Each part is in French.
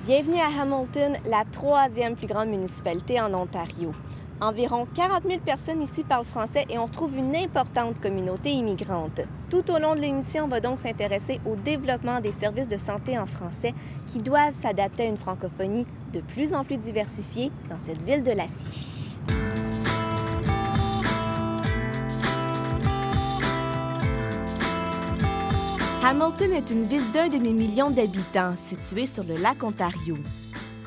Bienvenue à Hamilton, la troisième plus grande municipalité en Ontario. Environ 40 000 personnes ici parlent français et on trouve une importante communauté immigrante. Tout au long de l'émission, on va donc s'intéresser au développement des services de santé en français qui doivent s'adapter à une francophonie de plus en plus diversifiée dans cette ville de l'acier. Hamilton est une ville d'1 demi-million d'habitants située sur le lac Ontario.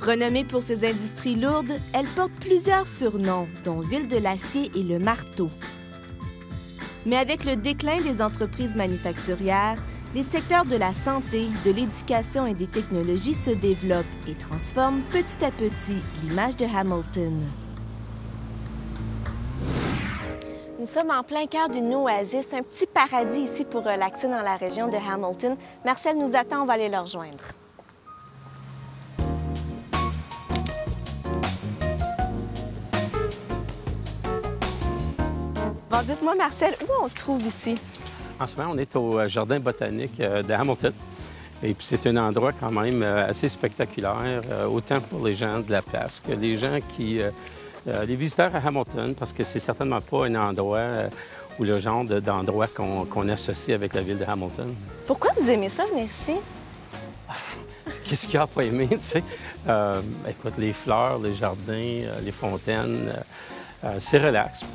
Renommée pour ses industries lourdes, elle porte plusieurs surnoms, dont Ville de l'acier et le marteau. Mais avec le déclin des entreprises manufacturières, les secteurs de la santé, de l'éducation et des technologies se développent et transforment petit à petit l'image de Hamilton. Nous sommes en plein cœur d'une oasis, un petit paradis ici pour relaxer dans la région de Hamilton. Marcel nous attend, on va aller le rejoindre. Bon, dites-moi, Marcel, où on se trouve ici? En ce moment, on est au Jardin botanique de Hamilton. Et puis, c'est un endroit quand même assez spectaculaire, autant pour les gens de la place que les gens qui... les visiteurs à Hamilton, parce que c'est certainement pas un endroit ou le genre d'endroit qu'on associe avec la ville de Hamilton. Pourquoi vous aimez ça, venir ici? Qu'est-ce qu'il y a à pas aimer, tu sais? Écoute, les fleurs, les jardins, les fontaines, c'est relax.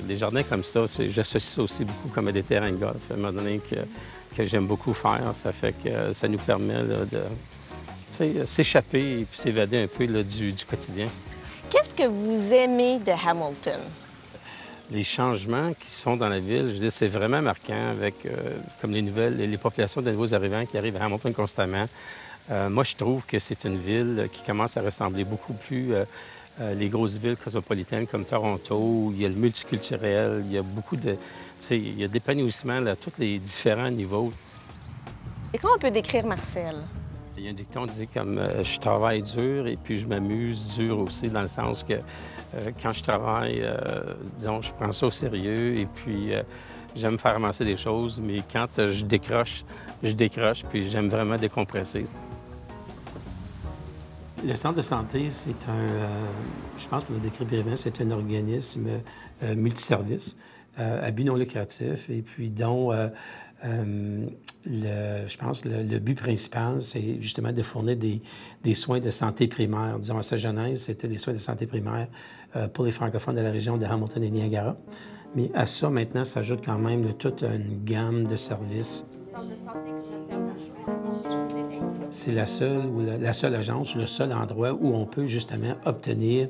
Les jardins comme ça, j'associe ça aussi beaucoup comme à des terrains de golf, à un moment donné, que j'aime beaucoup faire. Ça fait que ça nous permet là, de s'échapper et puis s'évader un peu là, du quotidien. Qu'est-ce que vous aimez de Hamilton? Les changements qui se font dans la ville, je veux dire, c'est vraiment marquant avec comme les populations de nouveaux arrivants qui arrivent à Hamilton constamment. Moi, je trouve que c'est une ville qui commence à ressembler beaucoup plus les grosses villes cosmopolitaines comme Toronto, où il y a le multiculturel, il y a beaucoup de... il y a d'épanouissement à tous les différents niveaux. Et comment on peut décrire Marcel? Il y a un dicton qui dit comme je travaille dur et puis je m'amuse dur aussi, dans le sens que quand je travaille, disons, je prends ça au sérieux et puis j'aime faire avancer des choses, mais quand je décroche, puis j'aime vraiment décompresser. Le centre de santé, c'est je pense pour le décrire brièvement, c'est un organisme multiservice à but non lucratif et puis dont je pense que le but principal, c'est justement de fournir des soins de santé primaire. Disons, à sa genèse, c'était des soins de santé primaire pour les francophones de la région de Hamilton et Niagara. Mais à ça, maintenant, s'ajoute quand même toute une gamme de services. C'est la seule agence ou le seul endroit où on peut justement obtenir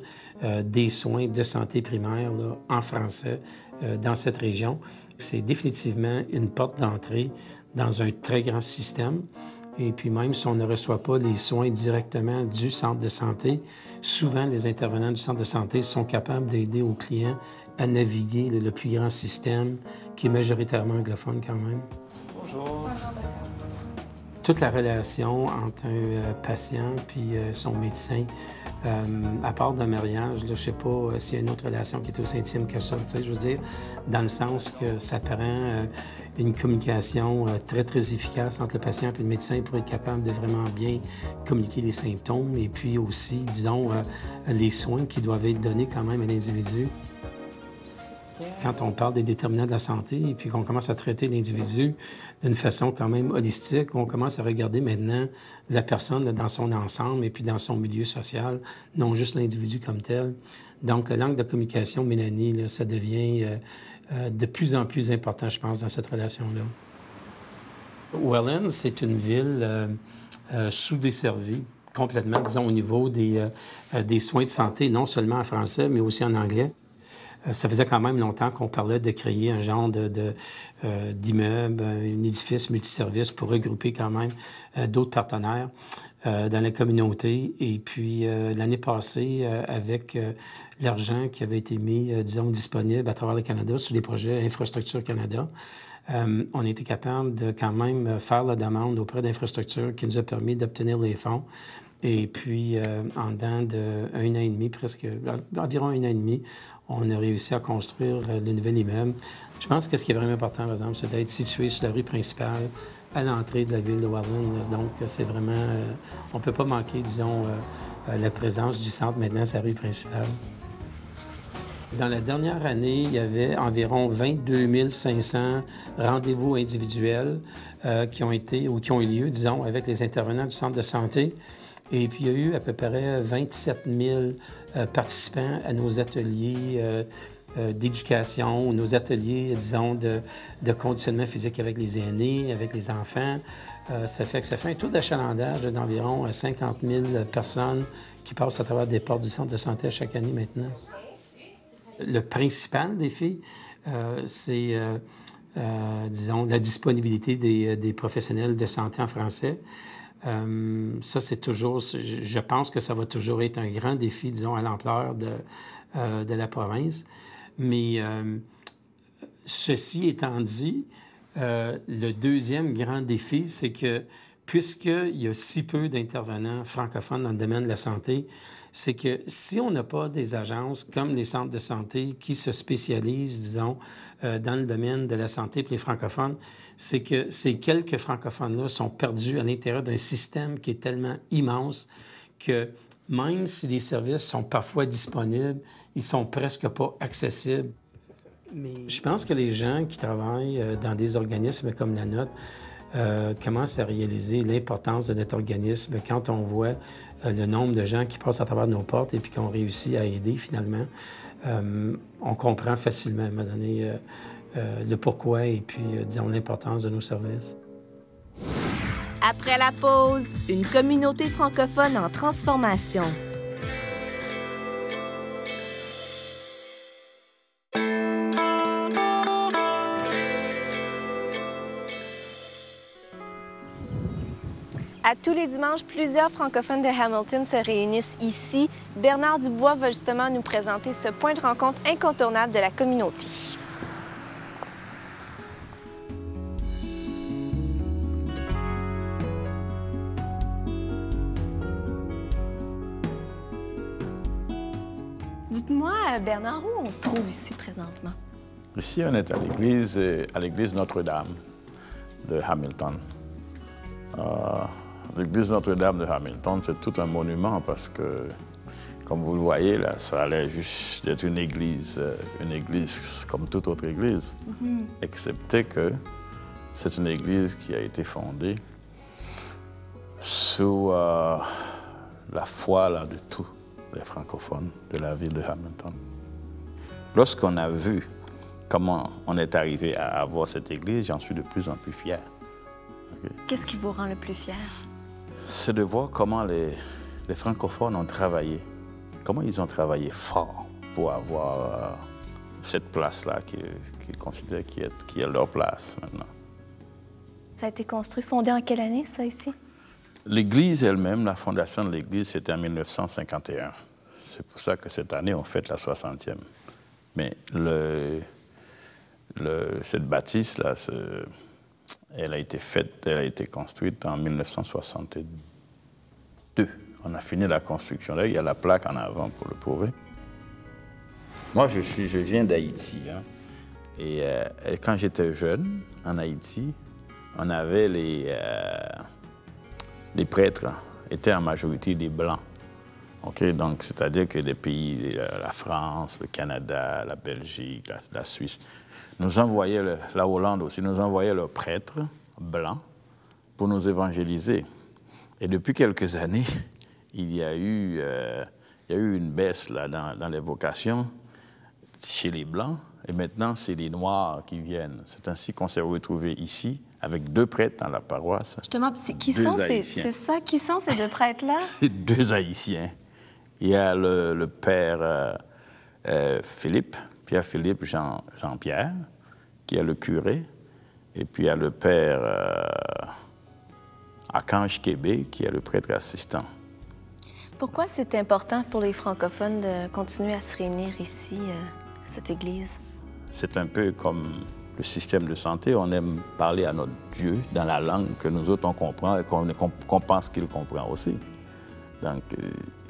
des soins de santé primaire là, en français dans cette région. C'est définitivement une porte d'entrée dans un très grand système. Et puis même si on ne reçoit pas les soins directement du centre de santé, souvent les intervenants du centre de santé sont capables d'aider aux clients à naviguer le plus grand système qui est majoritairement anglophone quand même. Bonjour. Bonjour, docteur. Toute la relation entre un patient puis son médecin, à part d'un mariage, là, je ne sais pas s'il y a une autre relation qui est aussi intime que ça. Je veux dire, dans le sens que ça prend une communication très, très efficace entre le patient et le médecin pour être capable de vraiment bien communiquer les symptômes et puis aussi, disons, les soins qui doivent être donnés quand même à l'individu. Quand on parle des déterminants de la santé et puis qu'on commence à traiter l'individu d'une façon quand même holistique, on commence à regarder maintenant la personne là, dans son ensemble et puis dans son milieu social, non juste l'individu comme tel. Donc, la langue de communication, Mélanie, là, ça devient de plus en plus important, je pense, dans cette relation-là. Welland, c'est une ville sous-desservie complètement, disons, au niveau des soins de santé, non seulement en français, mais aussi en anglais. Ça faisait quand même longtemps qu'on parlait de créer un genre d'immeuble, un édifice multiservice pour regrouper quand même d'autres partenaires dans la communauté. Et puis, l'année passée, avec l'argent qui avait été mis, disons, disponible à travers le Canada sur les projets Infrastructure Canada, on a été capable de quand même faire la demande auprès d'Infrastructure qui nous a permis d'obtenir les fonds. Et puis, en dedans d'un an et demi, environ un an et demi, on a réussi à construire le nouvel immeuble. Je pense que ce qui est vraiment important, par exemple, c'est d'être situé sur la rue principale à l'entrée de la ville de Welland. Donc, c'est vraiment... on ne peut pas manquer, disons, la présence du centre maintenant, sa rue principale. Dans la dernière année, il y avait environ 22 500 rendez-vous individuels qui ont été ou qui ont eu lieu, disons, avec les intervenants du centre de santé. Et puis, il y a eu à peu près 27 000 participants à nos ateliers d'éducation ou nos ateliers, disons, de conditionnement physique avec les aînés, avec les enfants. Ça fait un taux d'achalandage d'environ 50 000 personnes qui passent à travers des portes du centre de santé à chaque année maintenant. Le principal défi, c'est, disons, la disponibilité des professionnels de santé en français. Ça, c'est toujours, je pense que ça va toujours être un grand défi, disons, à l'ampleur de la province. Mais ceci étant dit, le deuxième grand défi, c'est que puisqu'il y a si peu d'intervenants francophones dans le domaine de la santé, c'est que si on n'a pas des agences comme les centres de santé qui se spécialisent, disons, dans le domaine de la santé pour les francophones, c'est que ces quelques francophones-là sont perdus à l'intérieur d'un système qui est tellement immense que même si les services sont parfois disponibles, ils sont presque pas accessibles. Mais je pense que les gens qui travaillent dans des organismes comme la nôtre commencent à réaliser l'importance de notre organisme quand on voit le nombre de gens qui passent à travers nos portes et puis qu'on réussit à aider finalement. On comprend facilement à un moment donné le pourquoi et puis, disons, l'importance de nos services. Après la pause, une communauté francophone en transformation. À tous les dimanches, plusieurs francophones de Hamilton se réunissent ici. Bernard Dubois va justement nous présenter ce point de rencontre incontournable de la communauté. Dites-moi, Bernard, où on se trouve ici présentement? Ici, on est à l'église Notre-Dame de Hamilton. L'église Notre-Dame de Hamilton, c'est tout un monument parce que, comme vous le voyez, là, ça a l'air juste d'être une église comme toute autre église, excepté que c'est une église qui a été fondée sous la foi là, de tous les francophones de la ville de Hamilton. Lorsqu'on a vu comment on est arrivé à avoir cette église, j'en suis de plus en plus fier. Okay. Qu'est-ce qui vous rend le plus fier? C'est de voir comment les francophones ont travaillé, comment ils ont travaillé fort pour avoir cette place-là qu'ils considèrent qui est leur place maintenant. Ça a été construit, fondé en quelle année, ça, ici? L'église elle-même, la fondation de l'église, c'était en 1951. C'est pour ça que cette année, on fête la 60e. Mais cette bâtisse-là, elle a été construite en 1962. On a fini la construction. Là, il y a la plaque en avant pour le prouver. Moi, je viens d'Haïti. Hein. Et quand j'étais jeune, en Haïti, on avait les prêtres étaient en majorité des Blancs. Okay? Donc, c'est-à-dire que les pays, la France, le Canada, la Belgique, la Suisse, nous envoyaient, la Hollande aussi, nous envoyaient leurs prêtres blancs pour nous évangéliser. Et depuis quelques années, il y a eu une baisse là, dans les vocations chez les Blancs, et maintenant, c'est les Noirs qui viennent. C'est ainsi qu'on s'est retrouvés ici, avec 2 prêtres dans la paroisse. Justement, qui sont ces 2 prêtres-là? C'est 2 Haïtiens. Il y a le père Philippe, Pierre-Philippe Jean-Pierre, qui est le curé, et puis il y a le père Archange Kébé, qui est le prêtre assistant. Pourquoi c'est important pour les francophones de continuer à se réunir ici, à cette église? C'est un peu comme le système de santé. On aime parler à notre Dieu dans la langue que nous autres, on comprend et qu'on pense qu'il comprend aussi. Donc,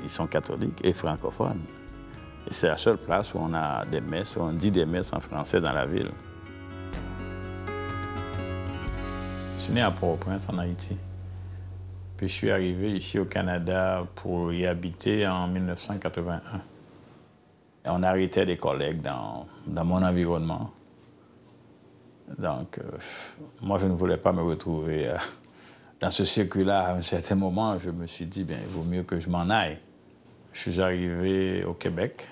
ils sont catholiques et francophones. Et c'est la seule place où on a des messes, où on dit des messes en français dans la ville. suis né à Port-au-Prince, en Haïti. Puis je suis arrivé ici au Canada pour y habiter en 1981. Et on arrêtait des collègues dans mon environnement. Donc, moi, je ne voulais pas me retrouver dans ce circuit-là. À un certain moment, je me suis dit, bien, il vaut mieux que je m'en aille. Je suis arrivé au Québec.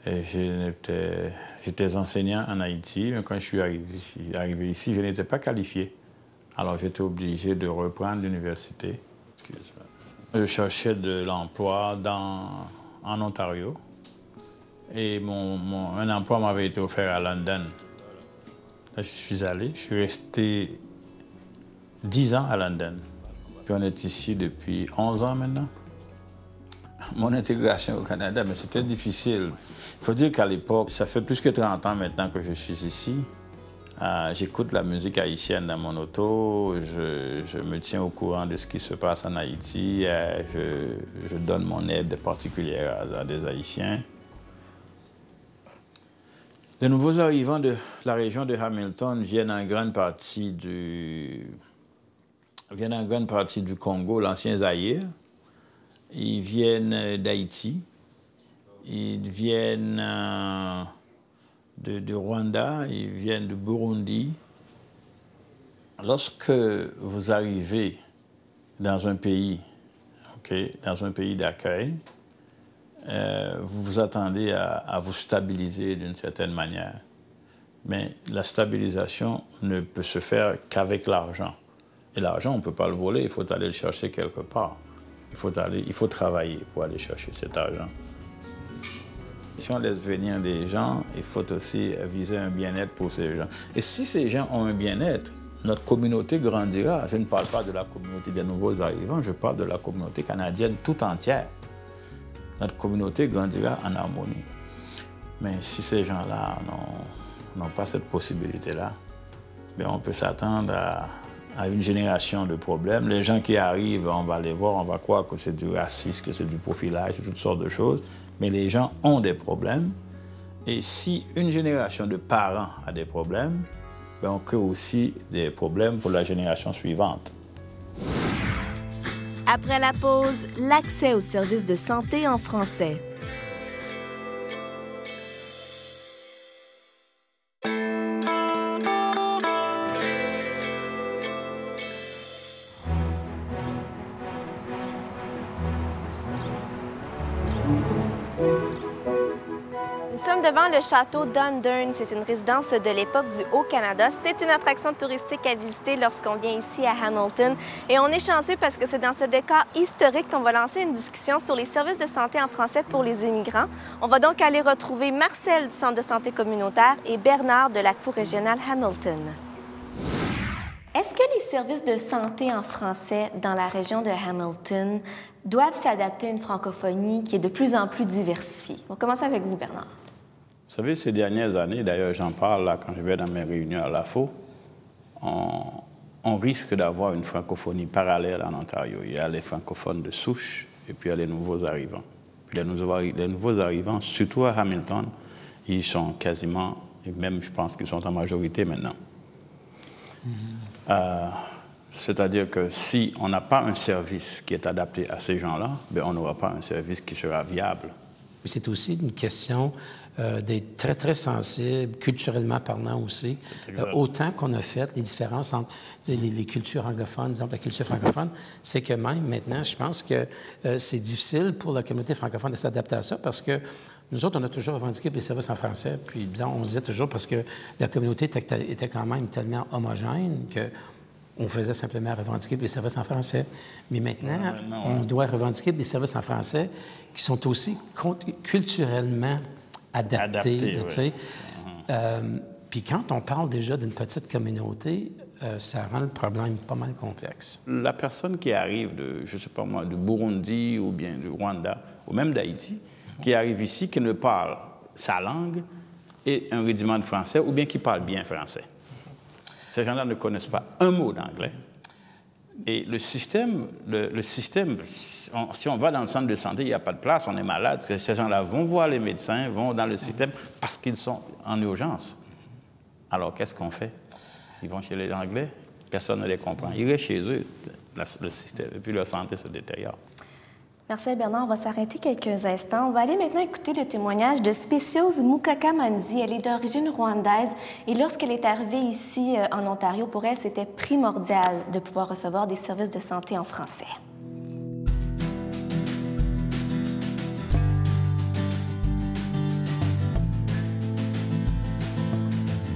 Et j'étais enseignant en Haïti. Mais quand je suis arrivé ici, je n'étais pas qualifié. Alors, j'étais obligé de reprendre l'université. Je cherchais de l'emploi en Ontario. Et un emploi m'avait été offert à London. Là, je suis allé. Je suis resté 10 ans à London. Puis on est ici depuis 11 ans maintenant. Mon intégration au Canada, mais c'était difficile. Il faut dire qu'à l'époque, ça fait plus que 30 ans maintenant que je suis ici. J'écoute la musique haïtienne dans mon auto, je me tiens au courant de ce qui se passe en Haïti, je donne mon aide particulière à des Haïtiens. Les nouveaux arrivants de la région de Hamilton viennent en grande partie du Congo, l'ancien Zaïre. Ils viennent d'Haïti, ils viennent de Rwanda, ils viennent de Burundi. Lorsque vous arrivez dans un pays, dans un pays d'accueil, vous vous attendez à vous stabiliser d'une certaine manière. Mais la stabilisation ne peut se faire qu'avec l'argent. Et l'argent, on ne peut pas le voler, il faut aller le chercher quelque part. Il faut travailler pour aller chercher cet argent. Si on laisse venir des gens, il faut aussi viser un bien-être pour ces gens. Et si ces gens ont un bien-être, notre communauté grandira. Je ne parle pas de la communauté des nouveaux arrivants, je parle de la communauté canadienne tout entière. Notre communauté grandira en harmonie. Mais si ces gens-là n'ont pas cette possibilité-là, on peut s'attendre à une génération de problèmes. Les gens qui arrivent, on va les voir, on va croire que c'est du racisme, que c'est du profilage, c'est toutes sortes de choses. Mais les gens ont des problèmes. Et si une génération de parents a des problèmes, on crée aussi des problèmes pour la génération suivante. Après la pause, l'accès aux services de santé en français. Nous sommes devant le château Dundurn. C'est une résidence de l'époque du Haut-Canada. C'est une attraction touristique à visiter lorsqu'on vient ici à Hamilton. Et on est chanceux parce que c'est dans ce décor historique qu'on va lancer une discussion sur les services de santé en français pour les immigrants. On va donc aller retrouver Marcel du Centre de santé communautaire et Bernard de la Cour régionale Hamilton. Est-ce que les services de santé en français dans la région de Hamilton doivent s'adapter à une francophonie qui est de plus en plus diversifiée? On va commencer avec vous, Bernard. Vous savez, ces dernières années, d'ailleurs, j'en parle là quand je vais dans mes réunions à l'AFO, on risque d'avoir une francophonie parallèle en Ontario. Il y a les francophones de souche et puis il y a les nouveaux arrivants. Puis les nouveaux arrivants, surtout à Hamilton, ils sont quasiment, et même je pense qu'ils sont en majorité maintenant. C'est-à-dire que si on n'a pas un service qui est adapté à ces gens-là, on n'aura pas un service qui sera viable. C'est aussi une question d'être très, très sensible, culturellement parlant aussi. Autant qu'on a fait les différences entre les cultures anglophones, disons la culture francophone, c'est que même maintenant, je pense que c'est difficile pour la communauté francophone de s'adapter à ça parce que nous autres, on a toujours revendiqué les services en français. Puis, disons, on se disait toujours parce que la communauté était quand même tellement homogène qu'on faisait simplement revendiquer les services en français. Mais maintenant, on doit revendiquer des services en français qui sont aussi culturellement adaptés. Puis quand on parle déjà d'une petite communauté, ça rend le problème pas mal complexe. La personne qui arrive je ne sais pas moi, de Burundi ou bien du Rwanda, ou même d'Haïti, qui arrive ici, qui ne parle sa langue et un rudiment de français, ou bien qui parle bien français. Ces gens-là ne connaissent pas un mot d'anglais. Et le système, si on va dans le centre de santé, il n'y a pas de place, on est malade. Ces gens-là vont voir les médecins, vont dans le système parce qu'ils sont en urgence. Alors, qu'est-ce qu'on fait? Ils vont chez les Anglais, Personne ne les comprend. Ils restent chez eux, le système, et puis leur santé se détériore. Marcel Bernard, on va s'arrêter quelques instants. On va aller maintenant écouter le témoignage de Speciose Mukakamanzi. Elle est d'origine rwandaise et lorsqu'elle est arrivée ici en Ontario, pour elle, c'était primordial de pouvoir recevoir des services de santé en français.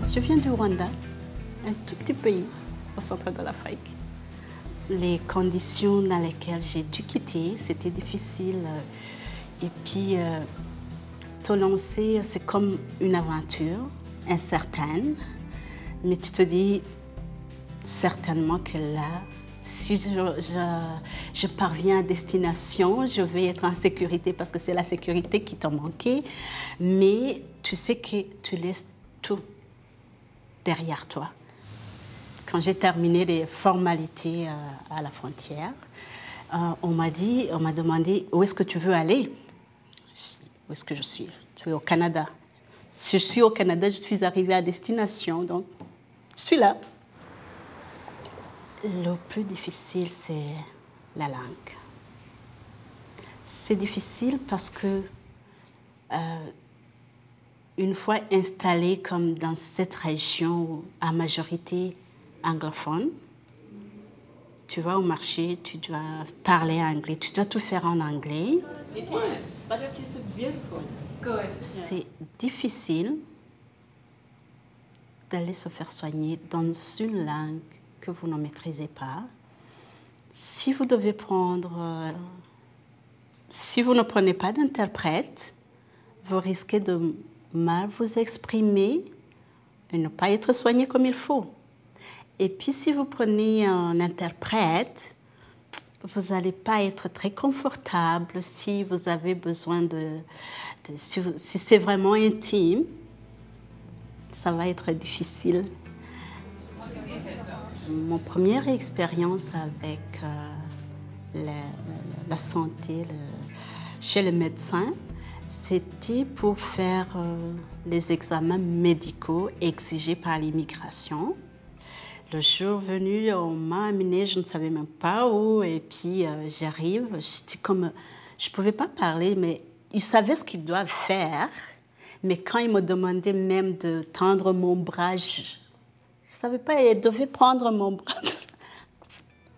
Je viens du Rwanda, un tout petit pays au centre de l'Afrique. Les conditions dans lesquelles j'ai dû quitter, c'était difficile. Et puis, te lancer, c'est comme une aventure incertaine. Mais tu te dis certainement que là, si je parviens à destination, je vais être en sécurité parce que c'est la sécurité qui t'a manqué. Mais tu sais que tu laisses tout derrière toi. Quand j'ai terminé les formalités à la frontière, on m'a demandé où est-ce que tu veux aller. Où est-ce que je suis? Je suis au Canada. Si je suis au Canada, je suis arrivée à destination, donc je suis là. Le plus difficile, c'est la langue. C'est difficile parce que une fois installée comme dans cette région à majorité anglophone, tu vas au marché, tu dois parler anglais, tu dois tout faire en anglais. C'est difficile d'aller se faire soigner dans une langue que vous ne maîtrisez pas. Si vous devez si vous ne prenez pas d'interprète, vous risquez de mal vous exprimer et ne pas être soigné comme il faut. Et puis, si vous prenez un interprète, vous n'allez pas être très confortable si vous avez besoin si c'est vraiment intime, ça va être difficile. Mon première expérience avec la santé chez le médecin, c'était pour faire les examens médicaux exigés par l'immigration. Le jour venu, on m'a amené, je ne savais même pas où, et puis j'arrive, je ne pouvais pas parler, mais ils savaient ce qu'ils doivent faire, mais quand ils me demandaient même de tendre mon bras, je ne savais pas, ils devaient prendre mon bras.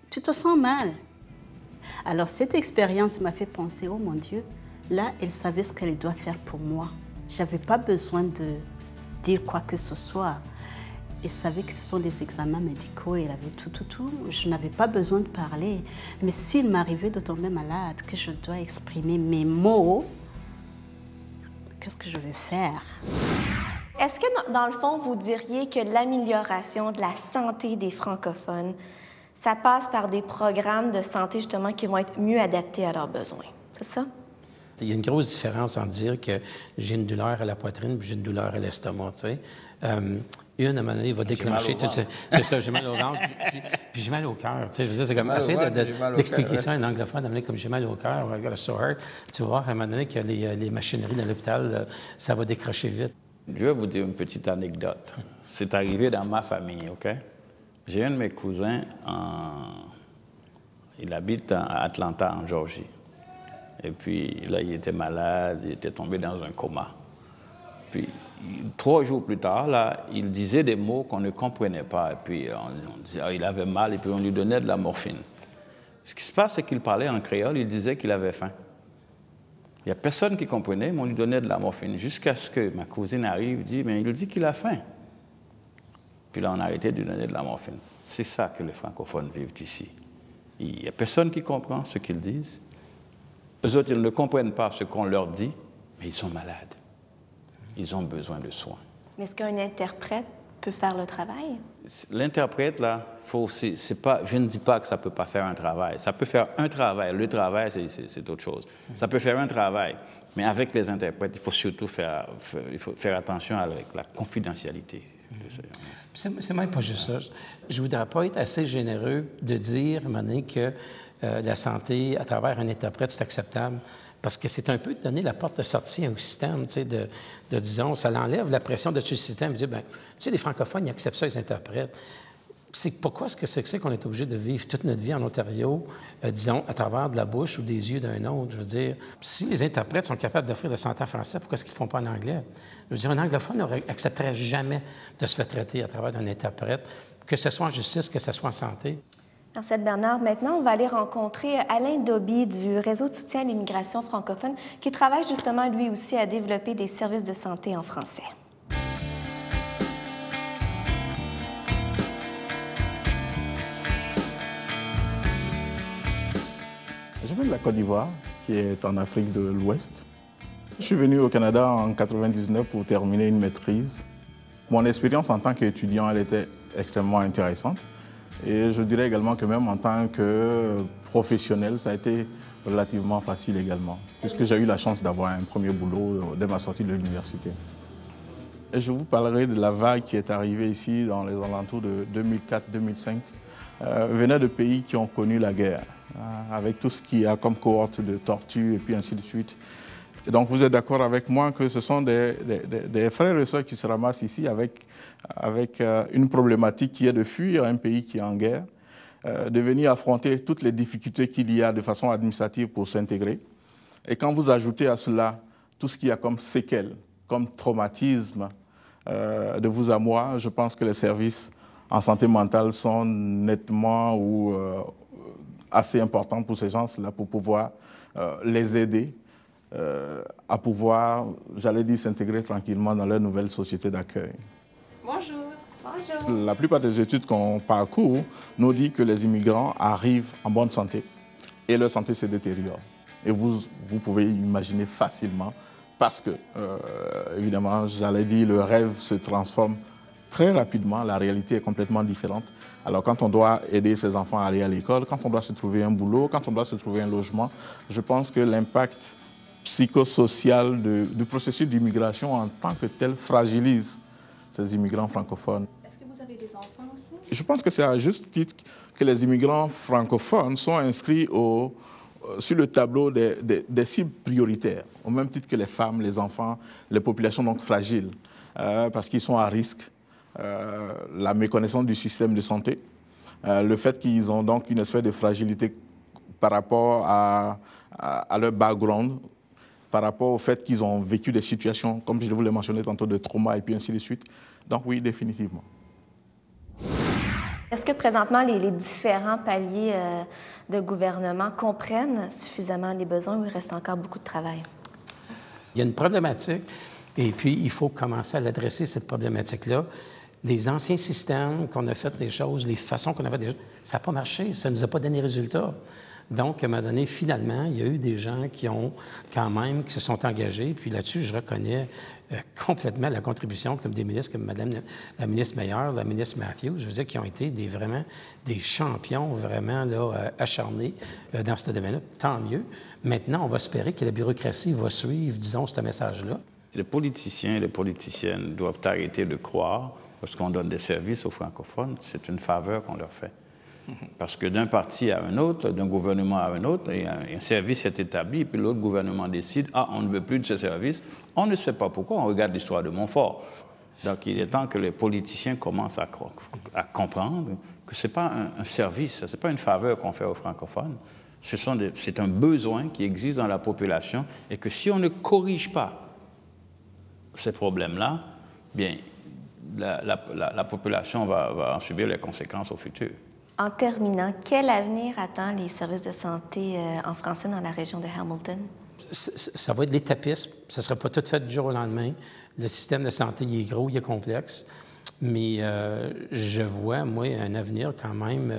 Tu te sens mal. Alors cette expérience m'a fait penser, oh mon Dieu, là, elle savait ce qu'elle doit faire pour moi. Je n'avais pas besoin de dire quoi que ce soit. Elle savait que ce sont les examens médicaux, elle avait tout. Je n'avais pas besoin de parler. Mais s'il m'arrivait de tomber malade, que je dois exprimer mes mots, qu'est-ce que je vais faire? Est-ce que, dans le fond, vous diriez que l'amélioration de la santé des francophones, ça passe par des programmes de santé, justement, qui vont être mieux adaptés à leurs besoins? C'est ça? Il y a une grosse différence entre dire que j'ai une douleur à la poitrine puis j'ai une douleur à l'estomac, tu sais. Une, à un moment donné, va déclencher tout ça. C'est ça, j'ai mal au ventre, puis j'ai mal au cœur. Tu sais, je veux dire, c'est comme essayer d'expliquer ça à un anglophone, à un moment donné, comme j'ai mal au cœur, I got a sore heart. Tu vas voir, à un moment donné, que les machineries dans l'hôpital, ça va décrocher vite. Je vais vous dire une petite anecdote. C'est arrivé dans ma famille, OK? J'ai un de mes cousins, il habite à Atlanta, en Géorgie. Et puis là, il était malade, il était tombé dans un coma. Puis 3 jours plus tard, là, il disait des mots qu'on ne comprenait pas. Et puis on disait, il avait mal, et puis on lui donnait de la morphine. Ce qui se passe, c'est qu'il parlait en créole, il disait qu'il avait faim. Il n'y a personne qui comprenait, mais on lui donnait de la morphine. Jusqu'à ce que ma cousine arrive et dit, mais il dit qu'il a faim. Puis là, on a arrêté de lui donner de la morphine. C'est ça que les francophones vivent ici. Il n'y a personne qui comprend ce qu'ils disent. Eux autres, ils ne comprennent pas ce qu'on leur dit, mais ils sont malades. Ils ont besoin de soins. Mais est-ce qu'un interprète peut faire le travail? L'interprète, là, je ne dis pas que ça ne peut pas faire un travail. Ça peut faire un travail. Le travail, c'est autre chose. Ça peut faire un travail. Mais avec les interprètes, il faut surtout faire attention avec la confidentialité. C'est même pas juste ça. Je ne voudrais pas être assez généreux de dire, à un moment donné, que la santé, à travers un interprète, c'est acceptable. Parce que c'est un peu de donner la porte de sortie au système, tu sais, disons, ça l'enlève la pression de tout le système. Dire, bien, tu sais, les francophones, ils acceptent ça, ils interprètent. c'est pourquoi est-ce que c'est qu'on est obligé de vivre toute notre vie en Ontario, disons, à travers de la bouche ou des yeux d'un autre? Je veux dire, si les interprètes sont capables d'offrir de santé en français, pourquoi est-ce qu'ils ne font pas en anglais? Je veux dire, un anglophone n'accepterait jamais de se faire traiter à travers d'un interprète, que ce soit en justice, que ce soit en santé. Merci Bernard. Maintenant, on va aller rencontrer Alain Doby du Réseau de soutien à l'immigration francophone qui travaille justement lui aussi à développer des services de santé en français. Je viens de la Côte d'Ivoire, qui est en Afrique de l'Ouest. Je suis venu au Canada en 1999 pour terminer une maîtrise. Mon expérience en tant qu'étudiant, elle était extrêmement intéressante. Et je dirais également que même en tant que professionnel, ça a été relativement facile également, puisque j'ai eu la chance d'avoir un premier boulot dès ma sortie de l'université. Et je vous parlerai de la vague qui est arrivée ici dans les alentours de 2004-2005, venant de pays qui ont connu la guerre, avec tout ce qu'il y a comme cohorte de torture et puis ainsi de suite. Et donc vous êtes d'accord avec moi que ce sont des frères et sœurs qui se ramassent ici avec une problématique qui est de fuir un pays qui est en guerre, de venir affronter toutes les difficultés qu'il y a de façon administrative pour s'intégrer. Et quand vous ajoutez à cela tout ce qu'il y a comme séquelles, comme traumatisme de vous à moi, je pense que les services en santé mentale sont nettement ou assez importants pour ces gens-là pour pouvoir les aider à pouvoir, j'allais dire, s'intégrer tranquillement dans leur nouvelle société d'accueil. Bonjour. Bonjour. La plupart des études qu'on parcourt nous dit que les immigrants arrivent en bonne santé et leur santé se détériore. Et vous pouvez imaginer facilement parce que, évidemment, j'allais dire, le rêve se transforme très rapidement, la réalité est complètement différente. Alors quand on doit aider ses enfants à aller à l'école, quand on doit se trouver un boulot, quand on doit se trouver un logement, je pense que l'impact psychosocial du processus d'immigration en tant que tel fragilise ces immigrants francophones. Est-ce que vous avez des enfants aussi? Je pense que c'est à juste titre que les immigrants francophones sont inscrits sur le tableau des cibles prioritaires, au même titre que les femmes, les enfants, les populations donc fragiles, parce qu'ils sont à risque. La méconnaissance du système de santé, le fait qu'ils ont donc une espèce de fragilité par rapport à leur background, par rapport au fait qu'ils ont vécu des situations, comme je vous l'ai mentionné tantôt, de trauma et puis ainsi de suite. Donc oui, définitivement. Est-ce que présentement les différents paliers de gouvernement comprennent suffisamment les besoins ou il reste encore beaucoup de travail? Il y a une problématique et puis il faut commencer à l'adresser, cette problématique-là. Les anciens systèmes qu'on a fait des choses, les façons qu'on a fait des choses, ça n'a pas marché, ça ne nous a pas donné résultat. Donc, à un moment donné, finalement, il y a eu des gens qui se sont engagés. Puis là-dessus, je reconnais complètement la contribution comme des ministres, comme Mme la ministre Meilleur, la ministre Matthews, je veux dire, qui ont été vraiment des champions vraiment là, acharnés dans ce domaine-là. Tant mieux. Maintenant, on va espérer que la bureaucratie va suivre, disons, ce message-là. Les politiciens et les politiciennes doivent arrêter de croire, lorsqu'on donne des services aux francophones, c'est une faveur qu'on leur fait. Parce que d'un parti à un autre, d'un gouvernement à un autre, un service est établi, puis l'autre gouvernement décide « Ah, on ne veut plus de ce service ». On ne sait pas pourquoi, on regarde l'histoire de Montfort. Donc il est temps que les politiciens commencent à comprendre que ce n'est pas un service, ce n'est pas une faveur qu'on fait aux francophones. C'est un besoin qui existe dans la population et que si on ne corrige pas ces problèmes-là, bien, la population va en subir les conséquences au futur. En terminant, quel avenir attend les services de santé en français dans la région de Hamilton? Ça va être l'étapisme. Ça ne sera pas tout fait du jour au lendemain. Le système de santé, il est gros, il est complexe. Mais je vois, moi, un avenir quand même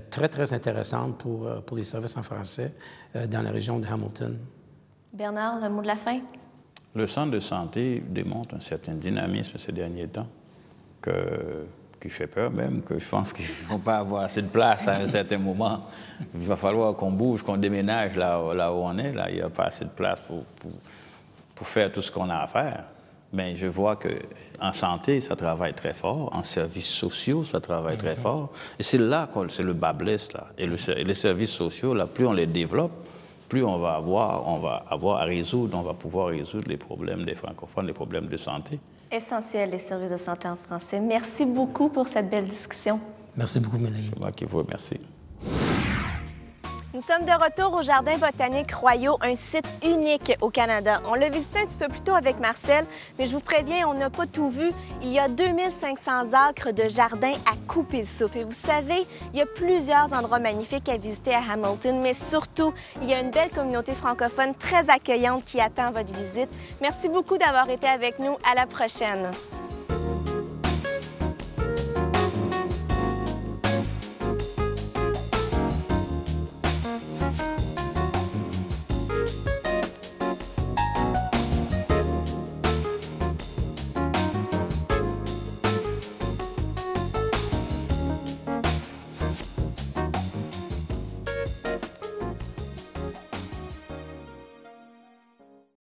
très, très intéressant pour les services en français dans la région de Hamilton. Bernard, le mot de la fin? Le centre de santé démontre un certain dynamisme ces derniers temps qui fait peur même, que je pense qu'ils ne vont pas avoir assez de place à un certain moment. Il va falloir qu'on bouge, qu'on déménage là où on est. Là, il n'y a pas assez de place pour faire tout ce qu'on a à faire. Mais je vois qu'en santé, ça travaille très fort. En services sociaux, ça travaille très fort. Et c'est là que c'est le bas blesse, là. Et les services sociaux, là, plus on les développe, plus on va avoir à résoudre, on va pouvoir résoudre les problèmes des francophones, les problèmes de santé. Essentiel, les services de santé en français. Merci beaucoup pour cette belle discussion. Merci beaucoup, Mélanie. C'est moi qui vous remercie. Nous sommes de retour au Jardin botanique Royaux, un site unique au Canada. On l'a visité un petit peu plus tôt avec Marcel, mais je vous préviens, on n'a pas tout vu. Il y a 2500 acres de jardin à couper le souffle. Et vous savez, il y a plusieurs endroits magnifiques à visiter à Hamilton, mais surtout, il y a une belle communauté francophone très accueillante qui attend votre visite. Merci beaucoup d'avoir été avec nous. À la prochaine.